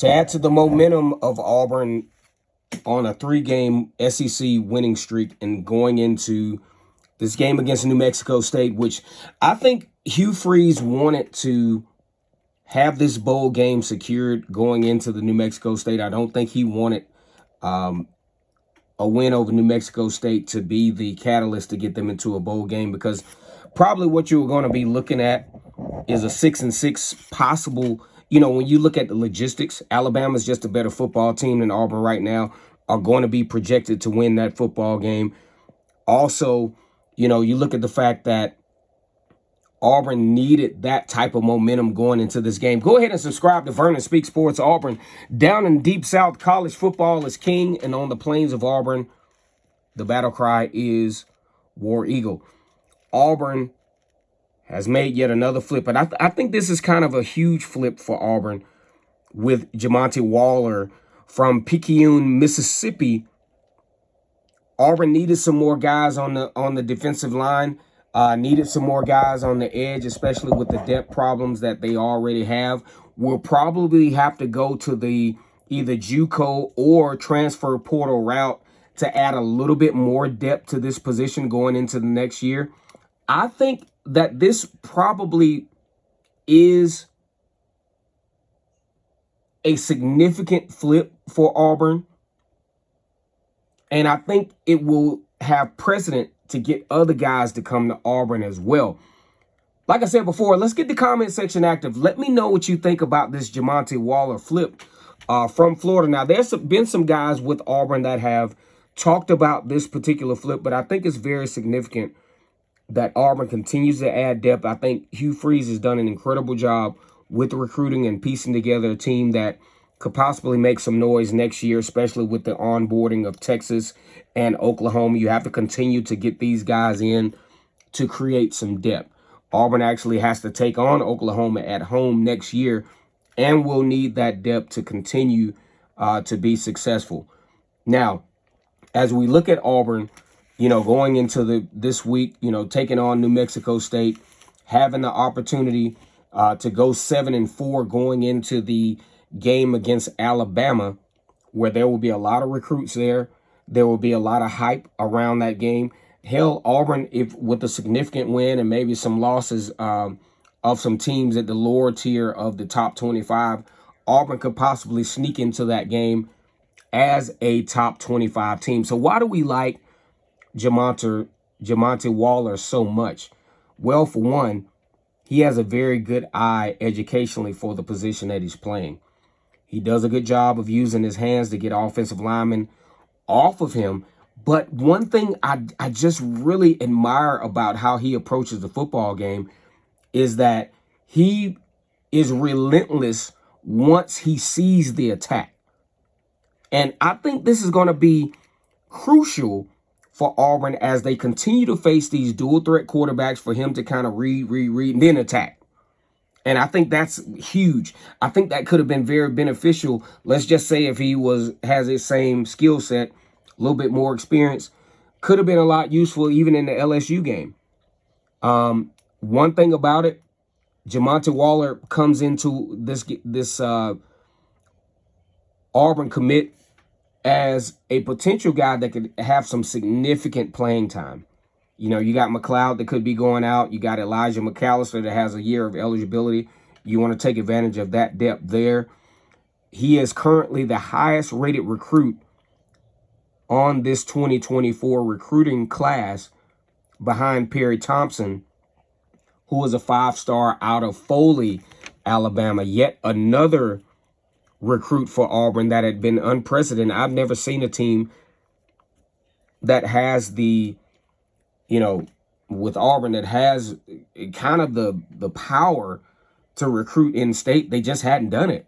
To add to the momentum of Auburn on a 3-game SEC winning streak and going into this game against New Mexico State, which I think Hugh Freeze wanted to have this bowl game secured going into the New Mexico State. I don't think he wanted a win over New Mexico State to be the catalyst to get them into a bowl game, because probably what you're going to be looking at is a 6-6 possible. When you look at the logistics, Alabama's just a better football team than Auburn right now, are going to be projected to win that football game. Also, you look at the fact that Auburn needed that type of momentum going into this game. Go ahead and subscribe to Vernon Speaks Sports Auburn. Down in Deep South, college football is king, and on the plains of Auburn, the battle cry is War Eagle. Auburn has made yet another flip, and I think this is kind of a huge flip for Auburn with Jamonta Waller from Picayune, Mississippi. Auburn needed some more guys on the defensive line. Needed some more guys on the edge, especially with the depth problems that they already have. We'll probably have to go to the either JUCO or transfer portal route to add a little bit more depth to this position going into the next year. I think that this probably is a significant flip for Auburn, and I think it will have precedent to get other guys to come to Auburn as well. Like I said before, let's get the comment section active. Let me know what you think about this Jamonta Waller flip from Florida. Now, there's been some guys with Auburn that have talked about this particular flip, but I think it's very significant that Auburn continues to add depth. I think Hugh Freeze has done an incredible job with recruiting and piecing together a team that could possibly make some noise next year, especially with the onboarding of Texas and Oklahoma. You have to continue to get these guys in to create some depth. Auburn actually has to take on Oklahoma at home next year, and will need that depth to continue to be successful. Now, as we look at Auburn, going into this week, taking on New Mexico State, having the opportunity to go 7-4 going into the game against Alabama, where there will be a lot of recruits there. There will be a lot of hype around that game. Hell, Auburn, if with a significant win and maybe some losses of some teams at the lower tier of the top 25, Auburn could possibly sneak into that game as a top 25 team. So why do we like Jamonta Waller so much? Well, for one, he has a very good eye educationally for the position that he's playing. He does a good job of using his hands to get offensive linemen off of him. But one thing I just really admire about how he approaches the football game is that he is relentless once he sees the attack. And I think this is going to be crucial for Auburn as they continue to face these dual threat quarterbacks, for him to kind of read, and then attack. And I think that's huge. I think that could have been very beneficial. Let's just say if he has his same skill set, a little bit more experience, could have been a lot useful even in the LSU game. One thing about it, Jamonta Waller comes into this Auburn commit as a potential guy that could have some significant playing time. You got McLeod that could be going out. You got Elijah McAllister that has a year of eligibility. You want to take advantage of that depth there. He is currently the highest rated recruit on this 2024 recruiting class, behind Perry Thompson, who is a 5-star out of Foley, Alabama. Yet another recruit for Auburn that had been unprecedented. I've never seen a team that has with Auburn, that has kind of the power to recruit in state. They just hadn't done it.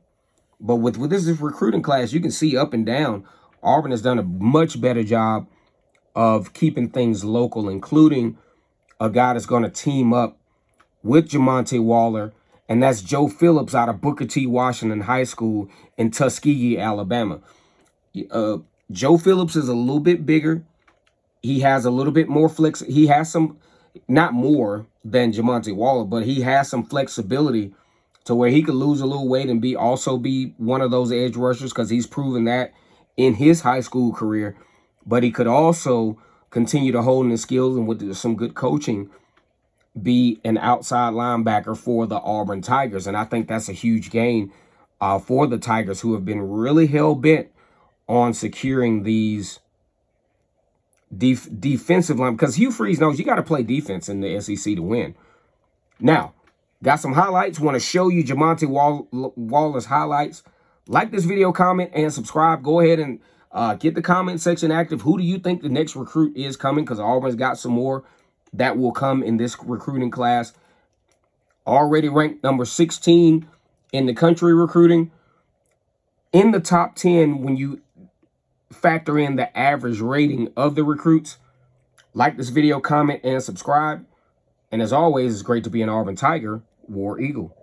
But with this recruiting class, you can see up and down, Auburn has done a much better job of keeping things local, including a guy that's going to team up with Jamonta Waller, and that's Joe Phillips out of Booker T. Washington High School in Tuskegee, Alabama. Joe Phillips is a little bit bigger. He has a little bit more he has some, not more than Jamonta Waller, but he has some flexibility to where he could lose a little weight and also be one of those edge rushers, because he's proven that in his high school career. But he could also continue to hone his skills and with some good coaching be an outside linebacker for the Auburn Tigers. And I think that's a huge gain for the Tigers, who have been really hell-bent on securing these defensive line, because Hugh Freeze knows you got to play defense in the SEC to win. Now, got some highlights. Want to show you Jamonta Waller's highlights. Like this video, comment, and subscribe. Go ahead and get the comment section active. Who do you think the next recruit is coming? Because Auburn's got some more that will come in this recruiting class. Already ranked number 16 in the country recruiting. In the top 10 when you factor in the average rating of the recruits. Like this video, comment, and subscribe. And as always, it's great to be an Auburn Tiger, War Eagle.